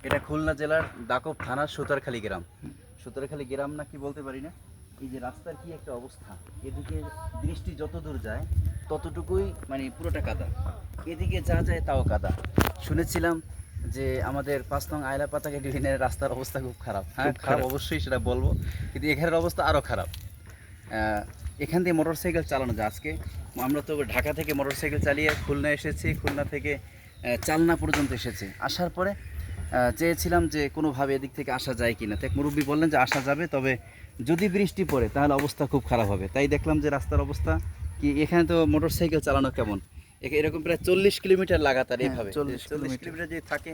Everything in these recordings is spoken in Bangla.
এটা খুলনা জেলার দাকব থানার সুতারখালী গ্রাম। সুতারখালী গ্রাম না কি বলতে পারি না। এই যে রাস্তার কি একটা অবস্থা, এদিকে দৃষ্টি যত দূর যায় ততটুকুই মানে পুরোটা কাদা, এদিকে যা যায় তাও কাদা। শুনেছিলাম যে আমাদের 5 নং আয়লা পাতাকা ডিভিশনের রাস্তার অবস্থা খুব খারাপ। হ্যাঁ, খারাপ অবশ্যই, সেটা বলবো, কিন্তু এখানের অবস্থা আরও খারাপ। এখান দিয়ে মোটরসাইকেল চালানো যায়। আজকে আমরা তো ঢাকা থেকে মোটরসাইকেল চালিয়ে খুলনা এসেছি, খুলনা থেকে চালনা পর্যন্ত এসেছি। আসার পরে চেয়েছিলাম যে কোনোভাবে এদিক থেকে আসা যায় কিনা। তাই মুরব্বী বললেন যে আসা যাবে, তবে যদি বৃষ্টি পড়ে তাহলে অবস্থা খুব খারাপ হবে। তাই দেখলাম যে রাস্তার অবস্থা কি, এখানে তো মোটরসাইকেল চালানো কেমন, এরকম প্রায় 40 কিলোমিটার লাগাতার এইভাবে। 40 কিলোমিটার যে থাকে,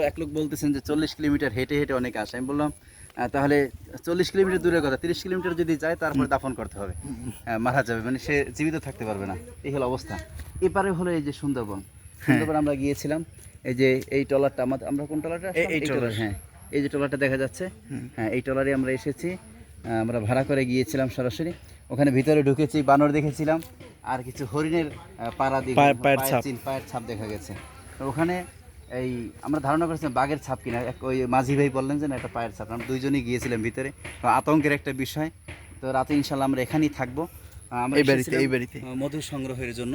এক লোক বলতেছেন যে 40 কিলোমিটার হেঁটে হেঁটে অনেক আসে। আমি বললাম তাহলে 40 কিলোমিটার দূরের কথা, 30 কিলোমিটার যদি যায় তারপরে দাফন করতে হবে, মারা যাবে, মানে সে জীবিত থাকতে পারবে না। এই হলো অবস্থা। এপারে হলো এই যে সুন্দরবন। সুন্দরবন আমরা গিয়েছিলাম, এই যে এই ট্রলারটা আমাদের, আমরা কোন ট্রলারটা, এই ট্রলার, হ্যাঁ এই যে ট্রলারটা দেখা যাচ্ছে, হ্যাঁ এই ট্রলারে আমরা এসেছি। আমরা ভাড়া করে গিয়েছিলাম সরাসরি। ওখানে ভিতরে ঢুকেছি, বানর দেখেছিলাম, আর কিছু হরিণের পায়ের ছাপ দেখা গেছে। তো ওখানে এই আমরা ধারণা করেছিলাম বাঘের ছাপ কিনা, ওই মাঝি ভাই বললেন যে না, একটা পায়ের ছাপ। আমরা দুইজনই গিয়েছিলাম ভিতরে, তো আতঙ্কের একটা বিষয়। তো রাতে ইনশাল্লাহ আমরা এখানেই থাকবো। আমরা এই বাড়িতে মধু সংগ্রহের জন্য।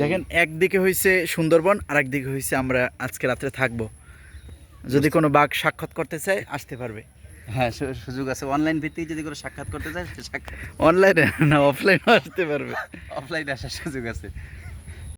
দেখেন, একদিকে হয়েছে সুন্দরবন আর একদিকে হয়েছে আমরা আজকে রাত্রে থাকবো। যদি কোনো বাঘ সাক্ষাৎ করতে চায় আসতে পারবে। হ্যাঁ, সুযোগ আছে। অনলাইন ভিত্তিক যদি কোনো সাক্ষাৎ করতে চায়, অনলাইনে না অফলাইনে আসতে পারবে। অফলাইনে আসার সুযোগ আছে।